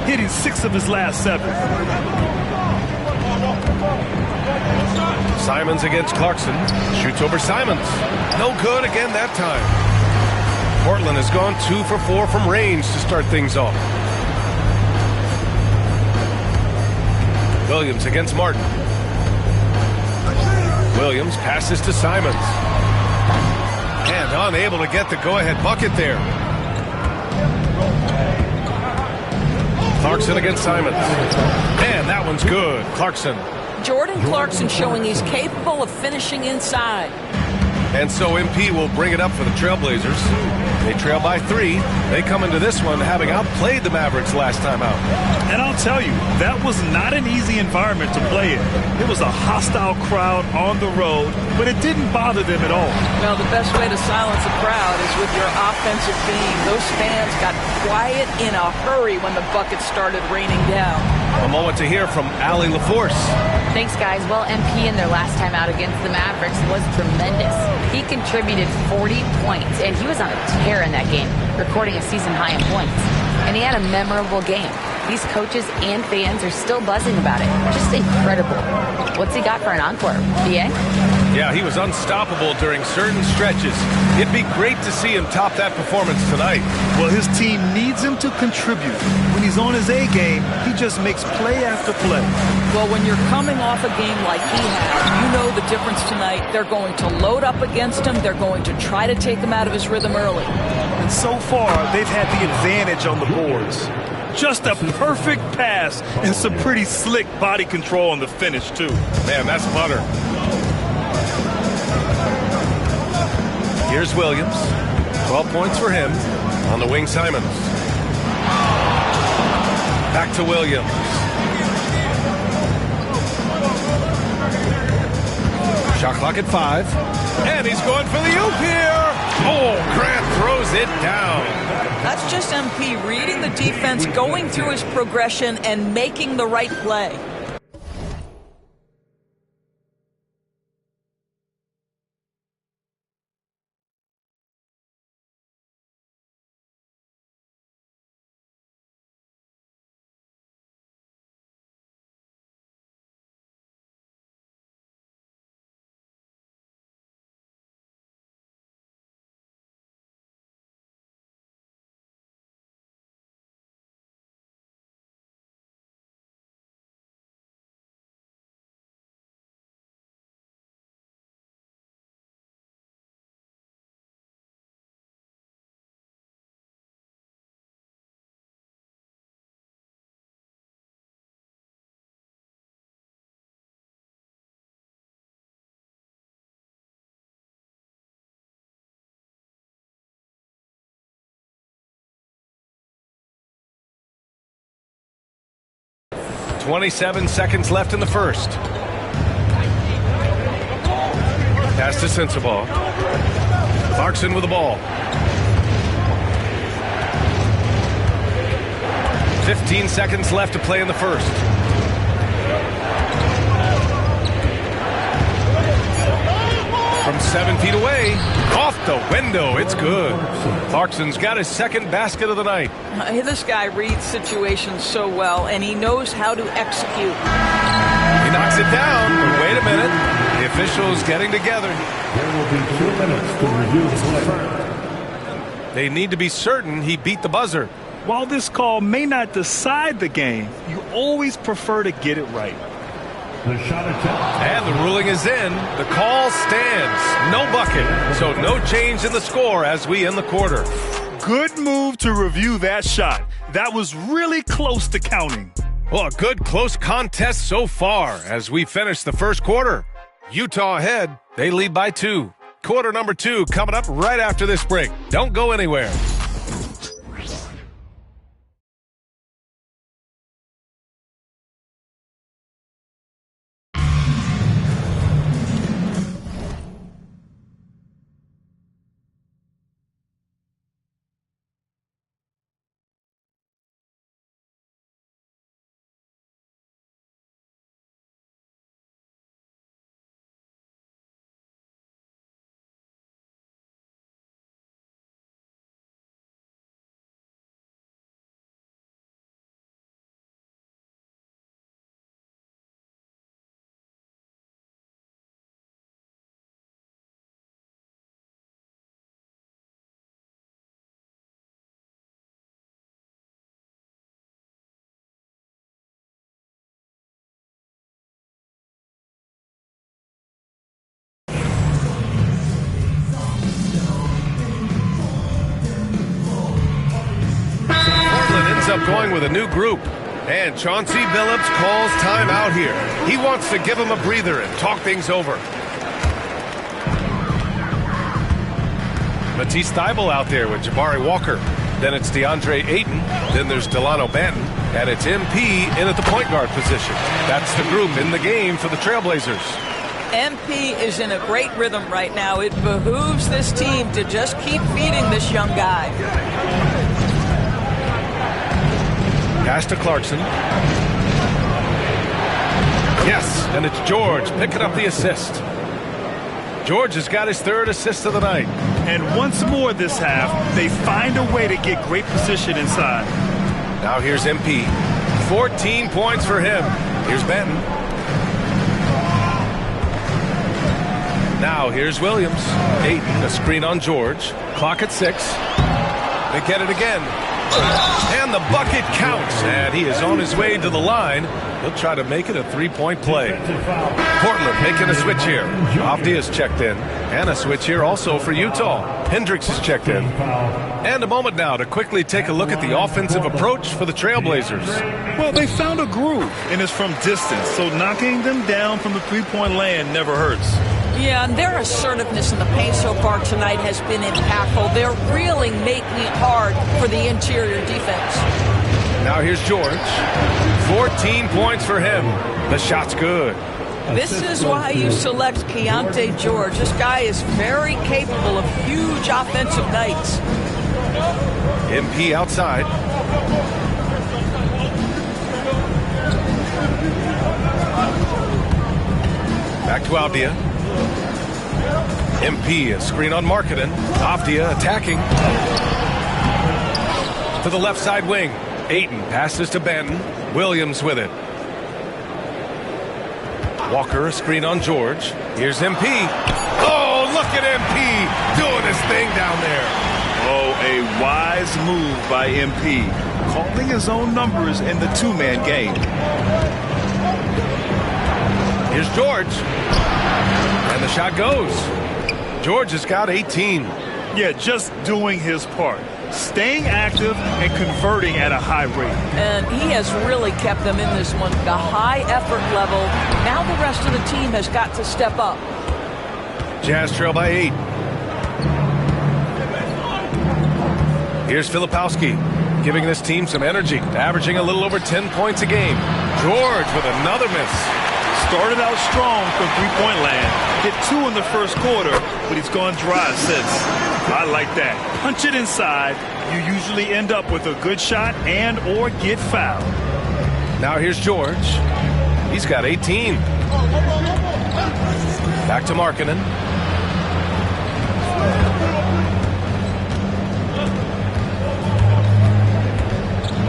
hitting 6 of his last 7. Simons against Clarkson. Shoots over Simons. No good again that time. Portland has gone 2 for 4 from range to start things off. Williams against Martin. Williams passes to Simons. And unable to get the go-ahead bucket there. Clarkson against Simons. And that one's good. Clarkson. Jordan Clarkson showing he's capable of finishing inside. And so MP will bring it up for the Trailblazers. They trail by 3. They come into this one having outplayed the Mavericks last time out. And I'll tell you, that was not an easy environment to play in. It was a hostile crowd on the road, but it didn't bother them at all. Well, the best way to silence a crowd is with your offensive game. Those fans got quiet in a hurry when the buckets started raining down. A moment to hear from Allie LaForce. Thanks, guys. Well, MP in their last time out against the Mavericks was tremendous. He contributed 40 points, and he was on a tear in that game, recording a season high in points. And he had a memorable game. These coaches and fans are still buzzing about it. Just incredible. What's he got for an encore? BA? Yeah, he was unstoppable during certain stretches. It'd be great to see him top that performance tonight. Well, his team needs him to contribute. When he's on his A game, he just makes play after play. Well, when you're coming off a game like he has, you know the difference tonight. They're going to load up against him. They're going to try to take him out of his rhythm early. And so far, they've had the advantage on the boards. Just a perfect pass and some pretty slick body control on the finish, too. Man, that's butter. Here's Williams. 12 points for him. On the wing, Simons. Back to Williams. Shot clock at 5. And he's going for the oop here. Oh, Grant throws it down. That's just MP reading the defense, going through his progression, and making the right play. .27 seconds left in the first. Pass to Sensabaugh. Clarkson with the ball. 15 seconds left to play in the first. From 7 feet away, off the window, it's good. Clarkson's got his second basket of the night. This guy reads situations so well, and he knows how to execute. He knocks it down, but wait a minute. The officials getting together. There will be 2 minutes to review the play. They need to be certain he beat the buzzer. While this call may not decide the game, you always prefer to get it right. The shot attempt. And the ruling is in. The call stands. No bucket. So no change in the score as we end the quarter. Good move to review that shot. That was really close to counting. Well, a good close contest so far as we finish the first quarter. Utah ahead. They lead by 2. Quarter number 2 coming up right after this break. Don't go anywhere. start going with a new group. And Chauncey Billups calls timeout here. He wants to give him a breather and talk things over. Matisse Thybulle out there with Jabari Walker. Then it's DeAndre Ayton. Then there's Delano Banton. And it's MP in at the point guard position. That's the group in the game for the Trailblazers. MP is in a great rhythm right now. It behooves this team to just keep feeding this young guy. Pass to Clarkson. Yes, and it's George picking up the assist. George has got his third assist of the night. And once more this half, they find a way to get great position inside. Now here's MP. 14 points for him. Here's Benton. Now here's Williams. Ayton, a screen on George. Clock at 6. They get it again. And the bucket counts. And he is on his way to the line. He'll try to make it a three-point play. Portland making a switch here. Avdia's checked in. And a switch here also for Utah. Hendricks is checked in. And a moment now to quickly take a look at the offensive approach for the Trailblazers. Well, they found a groove, and it's from distance. So knocking them down from the three-point land never hurts. Yeah, and their assertiveness in the paint so far tonight has been impactful. They're really making it hard for the interior defense. Now here's George. 14 points for him. The shot's good. This is why you select Keontae George. This guy is very capable of huge offensive nights. MP outside. Back to Avdia. MP, a screen on Markkanen. Avdia attacking. To the left side wing. Ayton passes to Banton. Williams with it. Walker, a screen on George. Here's MP. Oh, look at MP doing his thing down there. Oh, a wise move by MP. Calling his own numbers in the two-man game. Here's George. And the shot goes. George has got 18. Yeah, just doing his part. Staying active and converting at a high rate. And he has really kept them in this one. The high effort level. Now the rest of the team has got to step up. Jazz trail by 8. Here's Filipowski, giving this team some energy, averaging a little over 10 points a game. George with another miss. Started out strong from three-point land. Hit 2 in the first quarter, but he's gone dry since. I like that. Punch it inside. You usually end up with a good shot and or get fouled. Now here's George. He's got 18. Back to Markkanen.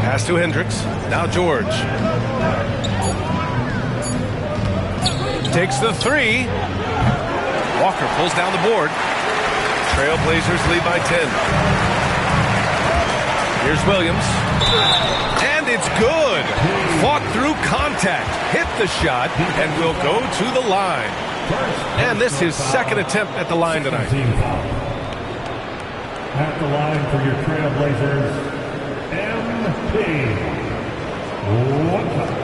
Pass to Hendricks. Now George. Takes the 3. Walker pulls down the board. Trailblazers lead by 10. Here's Williams. And it's good. Fought through contact. Hit the shot and will go to the line. And this is his second attempt at the line tonight. At the line for your Trailblazers, MP. One time.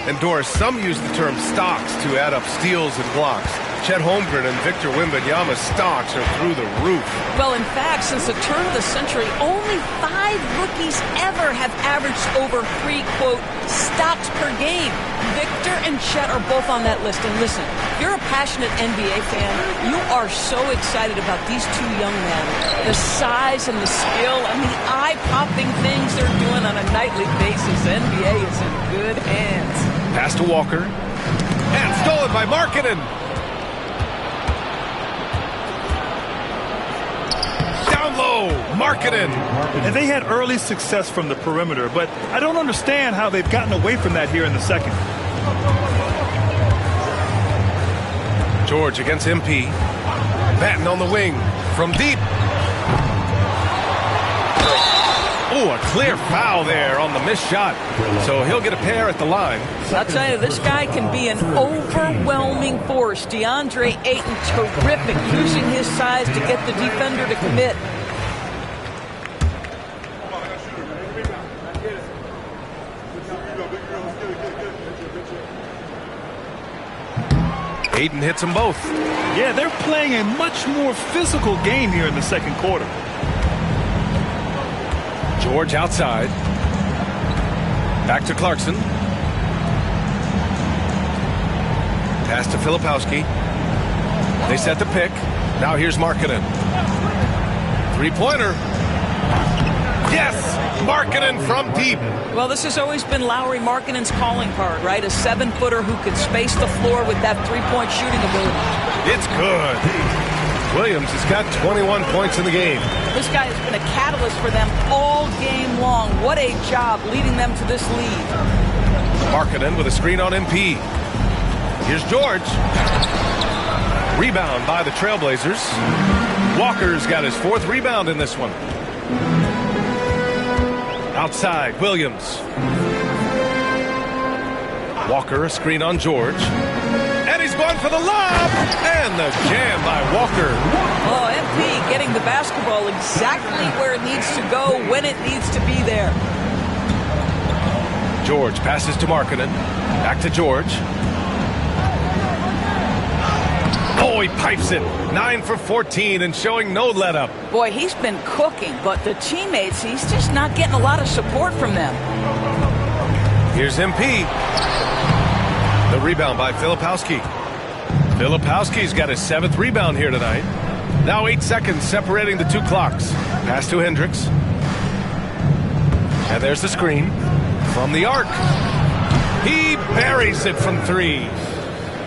And Doris, some use the term stocks to add up steals and blocks. Chet Holmgren and Victor Wembanyama's stocks are through the roof. Well, in fact, since the turn of the century, only 5 rookies ever have averaged over 3, quote, stocks per game. Victor and Chet are both on that list. And listen, if you're a passionate NBA fan, you are so excited about these 2 young men. The size and the skill and the eye-popping things they're doing on a nightly basis. NBA is in good hands. Pass to Walker. And stolen by Markkanen. Down low, Markkanen. And they had early success from the perimeter, but I don't understand how they've gotten away from that here in the second. George against MP. Batten on the wing from deep. Oh, a clear foul there on the missed shot. So he'll get a pair at the line. I'll tell you, this guy can be an overwhelming force. DeAndre Ayton, terrific, using his size to get the defender to commit. Ayton hits them both. Yeah, they're playing a much more physical game here in the second quarter. George outside. Back to Clarkson. Pass to Filipowski. They set the pick. Now here's Markkanen. Three-pointer. Yes! Markkanen from deep. Well, this has always been Lauri Markkanen's calling card, right? A 7-footer who can space the floor with that 3-point shooting ability. It's good. Williams has got 21 points in the game. This guy has been a catalyst for them all game long. What a job leading them to this lead. Markkanen with a screen on MP. Here's George. Rebound by the Trailblazers. Walker's got his 4th rebound in this one. Outside, Williams. Walker, a screen on George. And he's going for the lob. And the jam by Walker. Oh, MP getting the basketball exactly where it needs to go, when it needs to be there. George passes to Markkanen. Back to George. Oh, he pipes it. 9 for 14 and showing no let-up. Boy, he's been cooking, but the teammates, he's just not getting a lot of support from them. Here's MP. The rebound by Filipowski. Filipowski's got his 7th rebound here tonight. Now 8 seconds separating the 2 clocks. Pass to Hendricks. And there's the screen from the arc. He buries it from 3.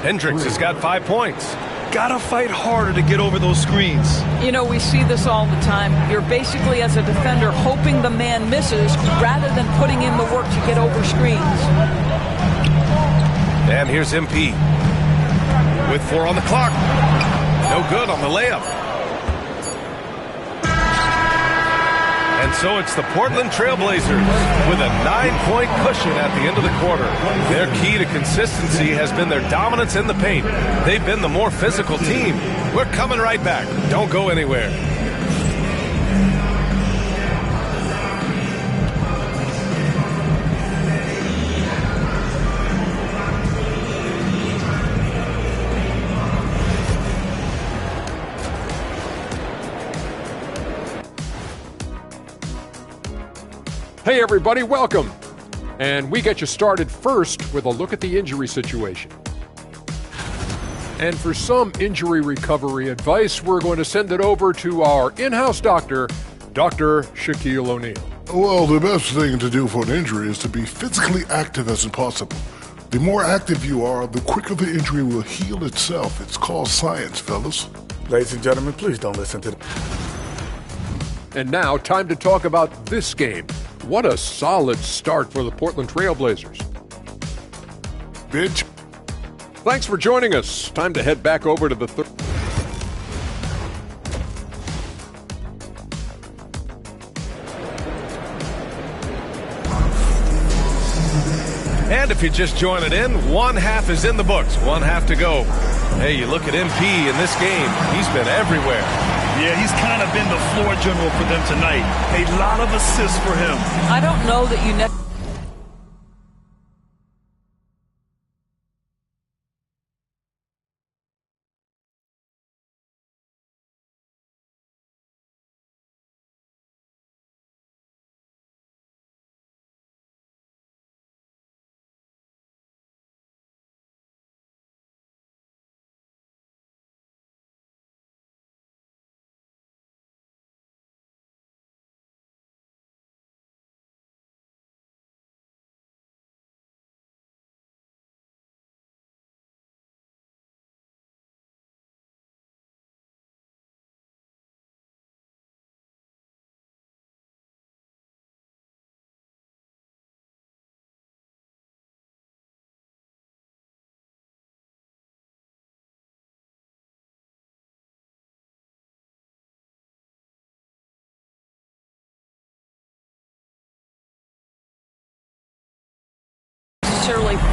Hendricks has got 5 points. Gotta fight harder to get over those screens. You know, we see this all the time. You're basically, as a defender, hoping the man misses rather than putting in the work to get over screens. And here's MP with 4 on the clock. No good on the layup. And so it's the Portland Trailblazers with a 9-point cushion at the end of the quarter. Their key to consistency has been their dominance in the paint. They've been the more physical team. We're coming right back. Don't go anywhere. Hey everybody, welcome. And we get you started first with a look at the injury situation. And for some injury recovery advice, we're going to send it over to our in-house doctor, Dr. Shaquille O'Neal. Well, the best thing to do for an injury is to be physically active as possible. The more active you are, the quicker the injury will heal itself. It's called science, fellas. Ladies and gentlemen, please don't listen to them. And now, time to talk about this game. What a solid start for the Portland Trailblazers. Bitch. Thanks for joining us. Time to head back over to the third. And if you're just joining in, 1 half is in the books, 1 half to go. Hey, you look at MP in this game, he's been everywhere. Yeah, he's kind of been the floor general for them tonight. A lot of assists for him. I don't know that you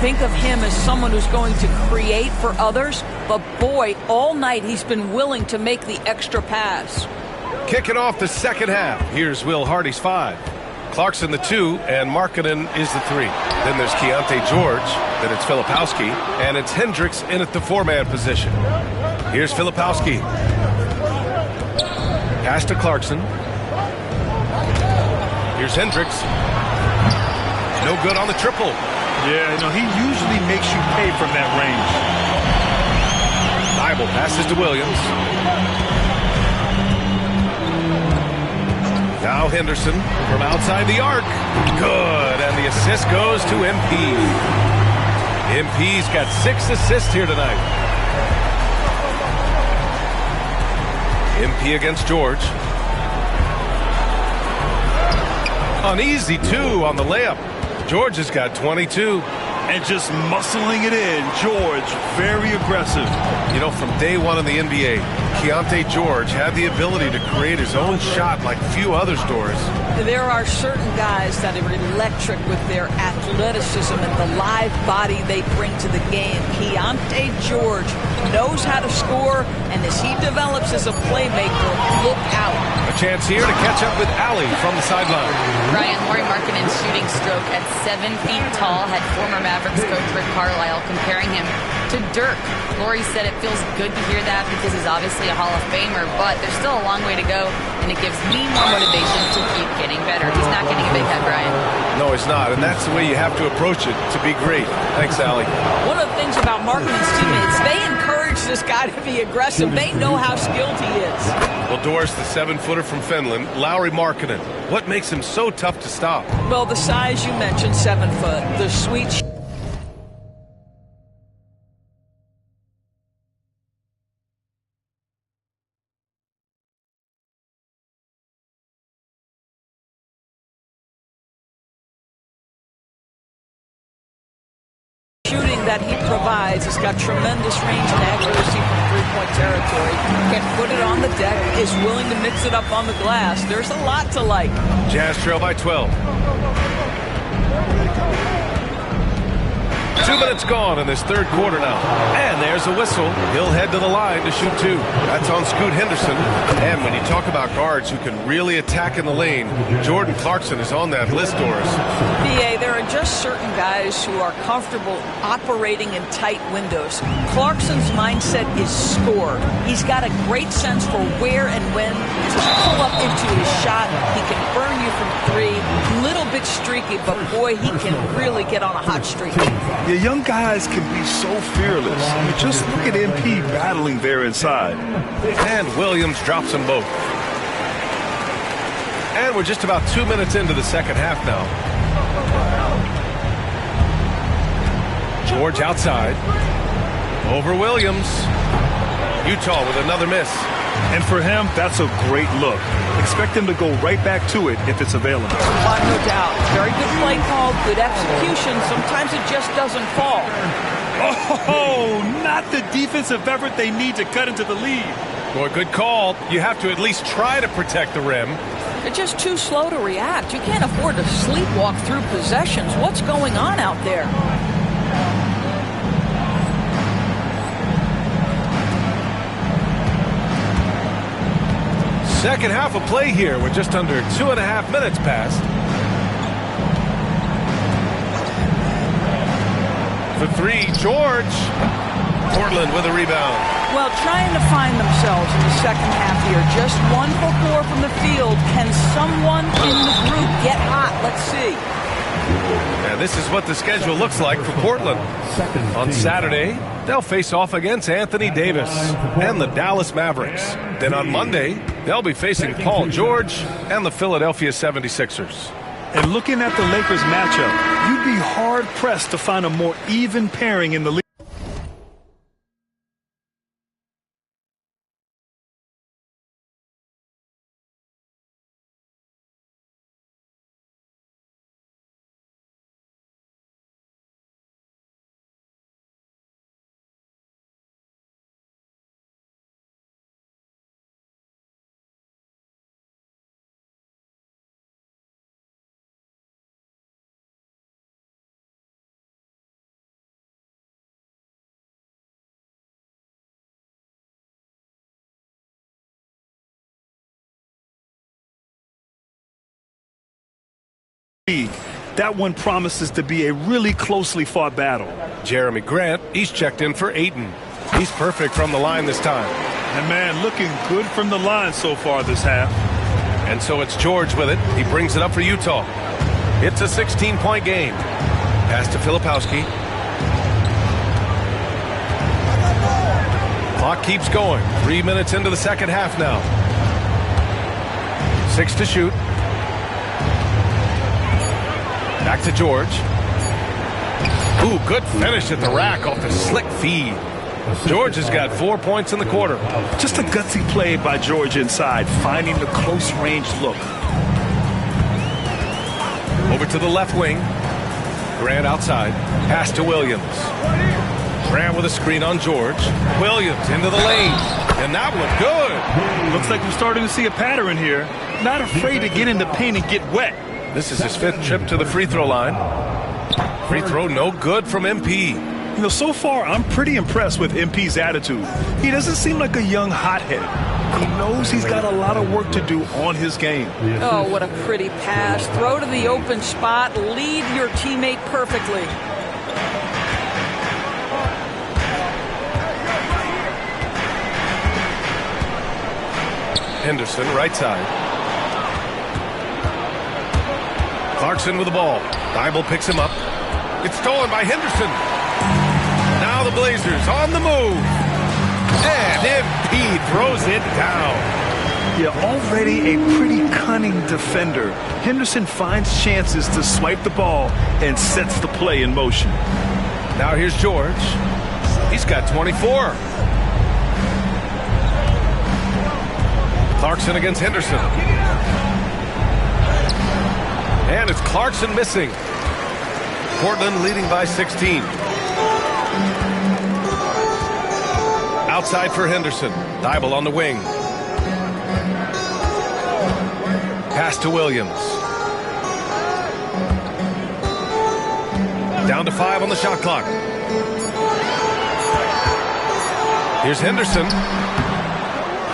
think of him as someone who's going to create for others, but boy, all night he's been willing to make the extra pass. Kicking off the second half. Here's Will Hardy's 5. Clarkson the 2, and Markkanen is the 3. Then there's Keontae George, then it's Filipowski, and it's Hendricks in at the 4-man position. Here's Filipowski. Pass to Clarkson. Here's Hendricks. No good on the triple. Yeah, he usually makes you pay from that range. Bible passes to Williams. Now Henderson from outside the arc. Good, and the assist goes to MP. MP's got 6 assists here tonight. MP against George. An easy 2 on the layup. George has got 22. And just muscling it in. George, very aggressive. From day one in the NBA, Keontae George had the ability to create his own shot like few others, Doris. There are certain guys that are electric with their athleticism and the live body they bring to the game. Keontae George knows how to score, and as he develops as a playmaker, look out. A chance here to catch up with Allie from the sideline. Ryan, Lauri Markkanen's shooting stroke at 7 feet tall had former Mavericks coach Rick Carlisle comparing him to Dirk. Lauri said it feels good to hear that because he's obviously a Hall of Famer, but there's still a long way to go, and it gives me more motivation to keep getting better. He's not getting a big head, Brian. No, he's not, and that's the way you have to approach it to be great. Thanks, Allie. One of the things about Markkanen's teammates, they encourage this guy to be aggressive. They know how skilled he is. Well, Doris, the 7-footer from Finland, Lauri Markkanen. What makes him so tough to stop? Well, the size you mentioned, 7 foot, the sweet shooting that he provides has got tremendous range and accuracy from three-point territory. Can put it on the deck, is willing to mix it up on the glass. There's a lot to like. Jazz trail by 12. 2 minutes gone in this third quarter now. And there's a whistle. He'll head to the line to shoot 2. That's on Scoot Henderson. And when you talk about guards who can really attack in the lane, Jordan Clarkson is on that list, Doris. BA, there are just certain guys who are comfortable operating in tight windows. Clarkson's mindset is score. He's got a great sense for where and when to pull up into his shot. He can burn you from 3. Little bit streaky, but boy, he can really get on a hot streak. Yeah, young guys can be so fearless. Just look at MP battling there inside. And Williams drops them both. And we're just about 2 minutes into the second half now. George outside. Over Williams. Utah with another miss. And for him, that's a great look. Expect him to go right back to it if it's available. No doubt. Very good play call, good execution. Sometimes it just doesn't fall. Oh, not the defensive effort they need to cut into the lead. Boy, good call. You have to at least try to protect the rim. They're just too slow to react. You can't afford to sleepwalk through possessions. What's going on out there? Second half of play here with just under 2.5 minutes passed. For 3, George. Portland with a rebound. Well, trying to find themselves in the second half here. Just 1 for 4 from the field. Can someone in the group get hot? Let's see. And this is what the schedule looks like for Portland. On Saturday, they'll face off against Anthony Davis and the Dallas Mavericks. Then on Monday, they'll be facing Paul George and the Philadelphia 76ers. And looking at the Lakers matchup, you'd be hard-pressed to find a more even pairing in the league. That one promises to be a really closely fought battle. Jeremy Grant, he's checked in for Ayton. He's perfect from the line this time. And man, looking good from the line so far this half. And so it's George with it. He brings it up for Utah. It's a 16-point game. Pass to Filipowski. Clock keeps going. 3 minutes into the second half now. 6 to shoot. Back to George. Ooh, good finish at the rack off the slick feed. George has got 4 points in the quarter. Just a gutsy play by George inside, finding the close range look. Over to the left wing. Grant outside. Pass to Williams. Grant with a screen on George. Williams into the lane. And that one good. Looks like we're starting to see a pattern here. Not afraid to get in the paint and get wet. This is his 5th trip to the free throw line. Free throw no good from MP. You know, so far I'm pretty impressed with MP's attitude. He doesn't seem like a young hothead. He knows he's got a lot of work to do on his game. Oh, what a pretty pass. Throw to the open spot. Lead your teammate perfectly. Henderson, right side. Clarkson with the ball. Thibault picks him up. It's stolen by Henderson. Now the Blazers on the move. And MP throws it down. Yeah, already a pretty cunning defender. Henderson finds chances to swipe the ball and sets the play in motion. Now here's George. He's got 24. Clarkson against Henderson. And it's Clarkson missing. Portland leading by 16. Outside for Henderson. Thibault on the wing. Pass to Williams. Down to 5 on the shot clock. Here's Henderson.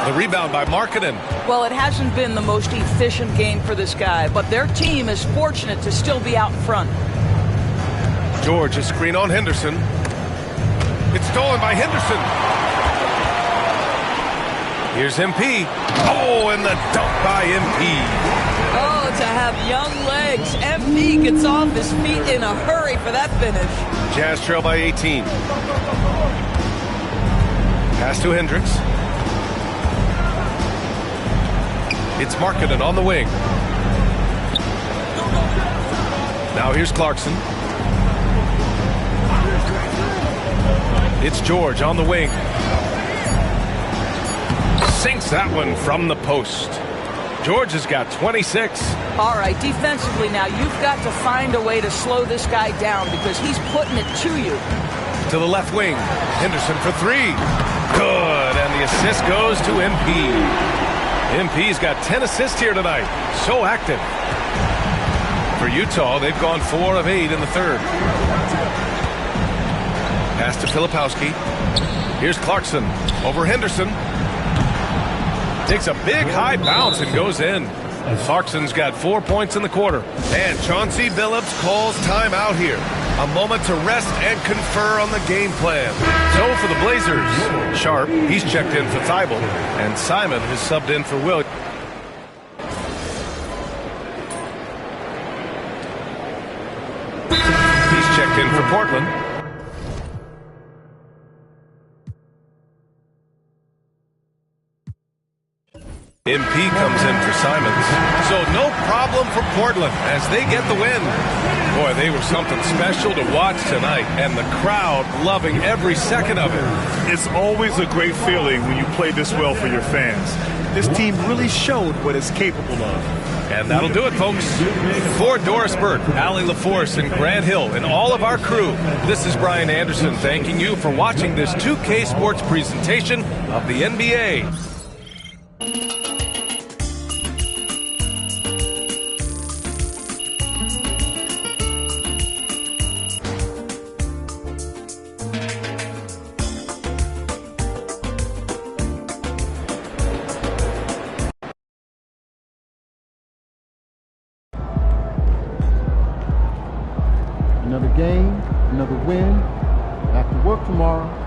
The rebound by Markkanen. Well, it hasn't been the most efficient game for this guy, but their team is fortunate to still be out in front. George, a screen on Henderson. It's stolen by Henderson. Here's MP. Oh, and the dunk by MP. Oh, to have young legs. MP gets off his feet in a hurry for that finish. Jazz trail by 18. Pass to Hendricks. It's Markkanen on the wing. Now here's Clarkson. It's George on the wing. Sinks that one from the post. George has got 26. All right, defensively now, you've got to find a way to slow this guy down because he's putting it to you. To the left wing. Henderson for 3. Good, and the assist goes to MP. MP's got 10 assists here tonight. So active. For Utah, they've gone 4 of 8 in the third. Pass to Filipowski. Here's Clarkson over Henderson. Takes a big high bounce and goes in. Clarkson's got 4 points in the quarter. And Chauncey Billups calls timeout here. A moment to rest and confer on the game plan. So for the Blazers, Sharp, he's checked in for Thibault, and Simon has subbed in for Will. He's checked in for Portland. MP comes in for Simons. So no problem for Portland as they get the win. Boy, they were something special to watch tonight, and the crowd loving every second of it. It's always a great feeling when you play this well for your fans. This team really showed what it's capable of. And that'll do it, folks. For Doris Burt, Allie LaForce, and Grant Hill, and all of our crew, this is Brian Anderson thanking you for watching this 2K Sports presentation of the NBA. Another game, another win. Back to work tomorrow.